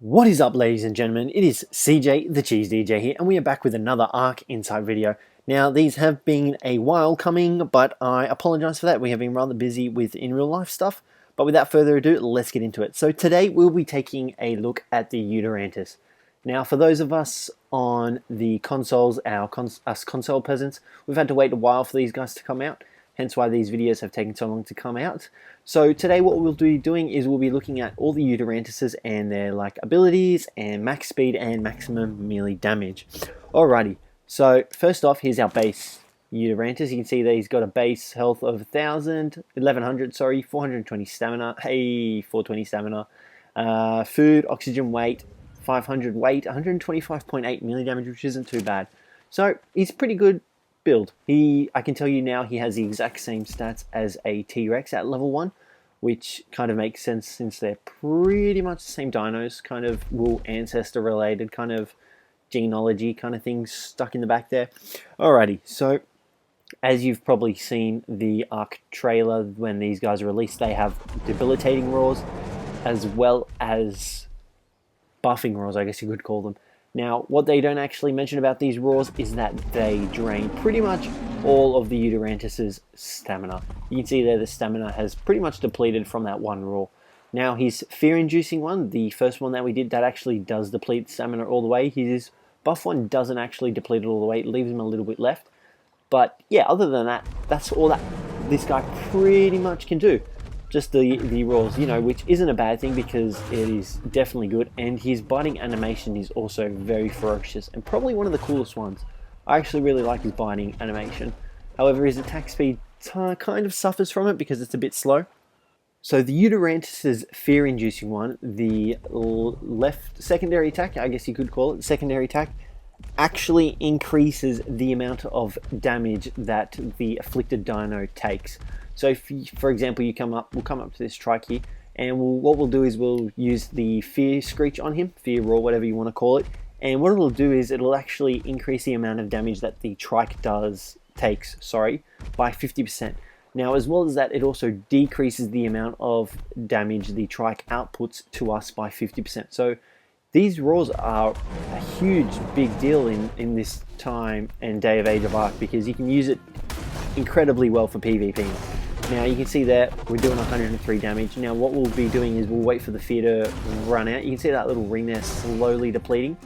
What is up, ladies and gentlemen? It is CJ the Cheese DJ here, and we are back with another Ark Insight video. Now, these have been a while coming, but I apologize for that. We have been rather busy with in real life stuff. But without further ado, let's get into it. So today we'll be taking a look at the Yutyrannus. Now, for those of us on the consoles, us console peasants, we've had to wait a while for these guys to come out. Hence why these videos have taken so long to come out. So today what we'll be doing is we'll be looking at all the Yutyrannuses and their abilities and max speed and maximum melee damage. Alrighty, so first off, here's our base Yutyrannus. You can see that he's got a base health of 1100, sorry, 420 stamina, hey, 420 stamina, food, oxygen weight, 500 weight, 125.8 melee damage, which isn't too bad. So he's pretty good build. I can tell you now he has the exact same stats as a T-Rex at level 1, which kind of makes sense since they're pretty much the same dinos, kind of wool ancestor related, kind of genealogy kind of things stuck in the back there. Alrighty, so as you've probably seen the Ark trailer, when these guys are released, they have debilitating roars as well as buffing roars, I guess you could call them. Now, what they don't actually mention about these roars is that they drain pretty much all of the Yutyrannus' stamina. You can see there the stamina has pretty much depleted from that one roar. Now, his fear-inducing one, the first one that we did, that actually does deplete stamina all the way. His buff one doesn't actually deplete it all the way. It leaves him a little bit left. But yeah, other than that, that's all that this guy pretty much can do. Just the roars, you know, which isn't a bad thing because it is definitely good, and his biting animation is also very ferocious and probably one of the coolest ones. I actually really like his biting animation. However, his attack speed kind of suffers from it because it's a bit slow. So the Yutyrannus' fear-inducing one, the left secondary attack, I guess you could call it, secondary attack, actually increases the amount of damage that the afflicted dino takes. So if, for example, we'll come up to this trike here, and what we'll do is we'll use the fear screech on him, fear roar, whatever you want to call it, and what it'll do is it'll actually increase the amount of damage that the trike takes by 50%. Now, as well as that, it also decreases the amount of damage the trike outputs to us by 50%. So these roars are a huge, big deal in this time and day of age of Ark, because you can use it incredibly well for PvP. Now you can see that we're doing 103 damage. Now what we'll be doing is we'll wait for the fear to run out. You can see that little ring there slowly depleting.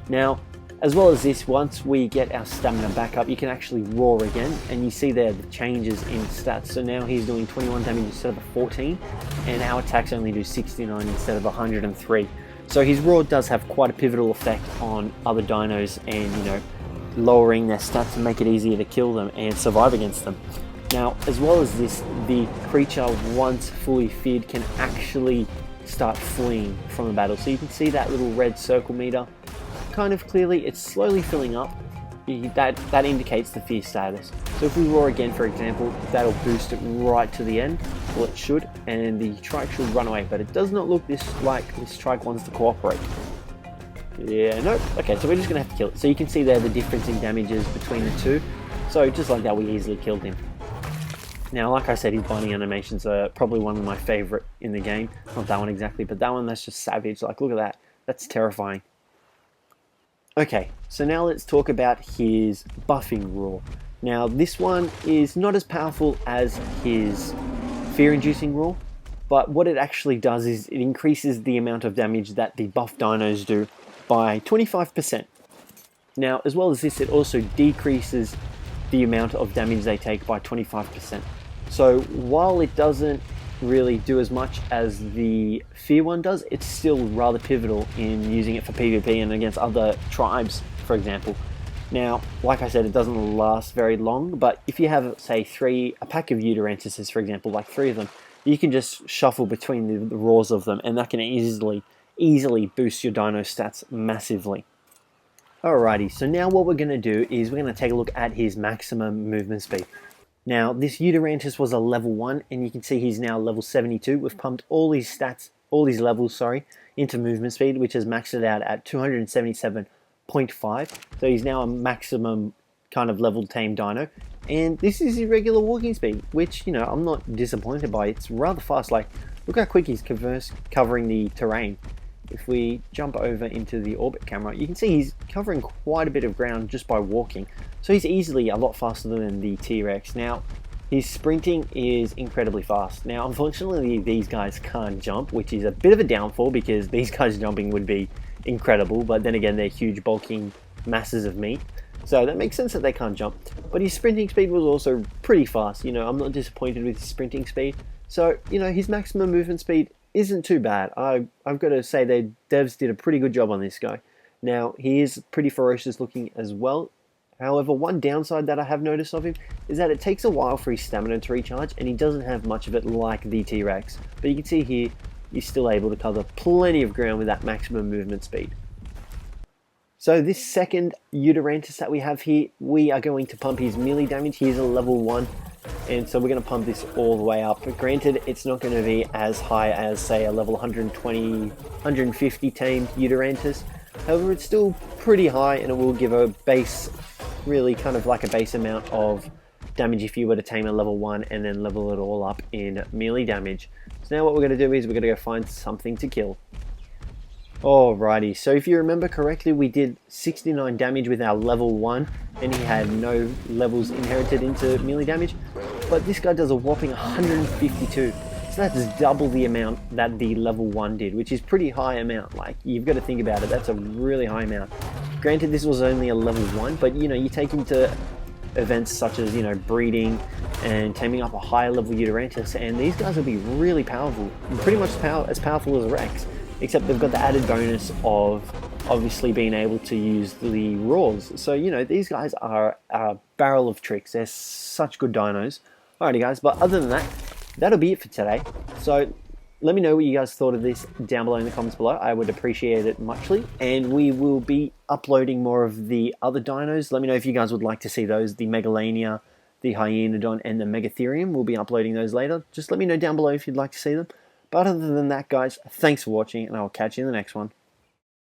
Now, as well as this, once we get our stamina back up, you can actually roar again, and you see there the changes in stats. So now he's doing 21 damage instead of the 14, and our attacks only do 69 instead of 103. So his roar does have quite a pivotal effect on other dinos, and you know, lowering their stats to make it easier to kill them and survive against them. Now, as well as this, the creature, once fully feared, can actually start fleeing from the battle. So you can see that little red circle meter kind of clearly. It's slowly filling up. That indicates the fear status. So if we roar again, for example, that'll boost it right to the end. Well, it should, and the trike should run away. But it does not look like this trike wants to cooperate. Yeah, nope. Okay, so we're just going to have to kill it. So you can see there the difference in damages between the two. So just like that, we easily killed him. Now, like I said, his biting animations are probably one of my favorite in the game. Not that one exactly, but that one, that's just savage. Like, look at that. That's terrifying. Okay, so now let's talk about his buffing roar. Now, this one is not as powerful as his fear-inducing roar, but what it actually does is it increases the amount of damage that the buff dinos do by 25%. Now, as well as this, it also decreases the amount of damage they take by 25%. So while it doesn't really do as much as the fear one does, it's still rather pivotal in using it for PvP and against other tribes, for example. Now, like I said, it doesn't last very long, but if you have, say, a pack of Yutyrannus, for example, like 3 of them, you can just shuffle between the roars of them, and that can easily boost your dino stats massively. Alrighty, so now what we're going to do is we're going to take a look at his maximum movement speed. Now, this Yutyrannus was a level 1, and you can see he's now level 72. We've pumped all these stats, all these levels, into movement speed, which has maxed it out at 277.5. So he's now a maximum kind of level tame dino. And this is his regular walking speed, which, you know, I'm not disappointed by. It's rather fast. Like, look how quick he's covering the terrain. if we jump over into the orbit camera, you can see he's covering quite a bit of ground just by walking. So he's easily a lot faster than the T-Rex. Now, his sprinting is incredibly fast. Now, unfortunately, these guys can't jump, which is a bit of a downfall because these guys jumping would be incredible, but then again, they're huge, bulking masses of meat. So that makes sense that they can't jump. But his sprinting speed was also pretty fast. You know, I'm not disappointed with his sprinting speed. So, you know, his maximum movement speed isn't too bad. I've got to say the devs did a pretty good job on this guy. Now, he is pretty ferocious looking as well. However, one downside that I have noticed of him is that it takes a while for his stamina to recharge, and he doesn't have much of it like the T-Rex. But you can see here, he's still able to cover plenty of ground with that maximum movement speed. So this second Yutyrannus that we have here, we are going to pump his melee damage. He's a level 1, and so we're going to pump this all the way up. But granted, it's not going to be as high as, say, a level 120, 150 tamed Yutyrannus. However, it's still pretty high, and it will give a base, really kind of like a base amount of damage if you were to tame a level 1 and then level it all up in melee damage. So now what we're going to do is we're going to go find something to kill. Alrighty, so if you remember correctly, we did 69 damage with our level 1, and he had no levels inherited into melee damage, but this guy does a whopping 152, so that's double the amount that the level 1 did, which is pretty high amount. Like, you've got to think about it, that's a really high amount. Granted, this was only a level 1, but you know, you take into events such as, you know, breeding and taming up a higher level Yutyrannus, and these guys will be really powerful, pretty much as powerful as a Rex. Except they've got the added bonus of obviously being able to use the roars. So, you know, these guys are a barrel of tricks. They're such good dinos. Alrighty guys, but other than that, that'll be it for today. So let me know what you guys thought of this down below in the comments below. I would appreciate it muchly. And we will be uploading more of the other dinos. Let me know if you guys would like to see those. The Megalania, the Hyenodon, and the Megatherium. We'll be uploading those later. Just let me know down below if you'd like to see them. But other than that, guys, thanks for watching, and I'll catch you in the next one.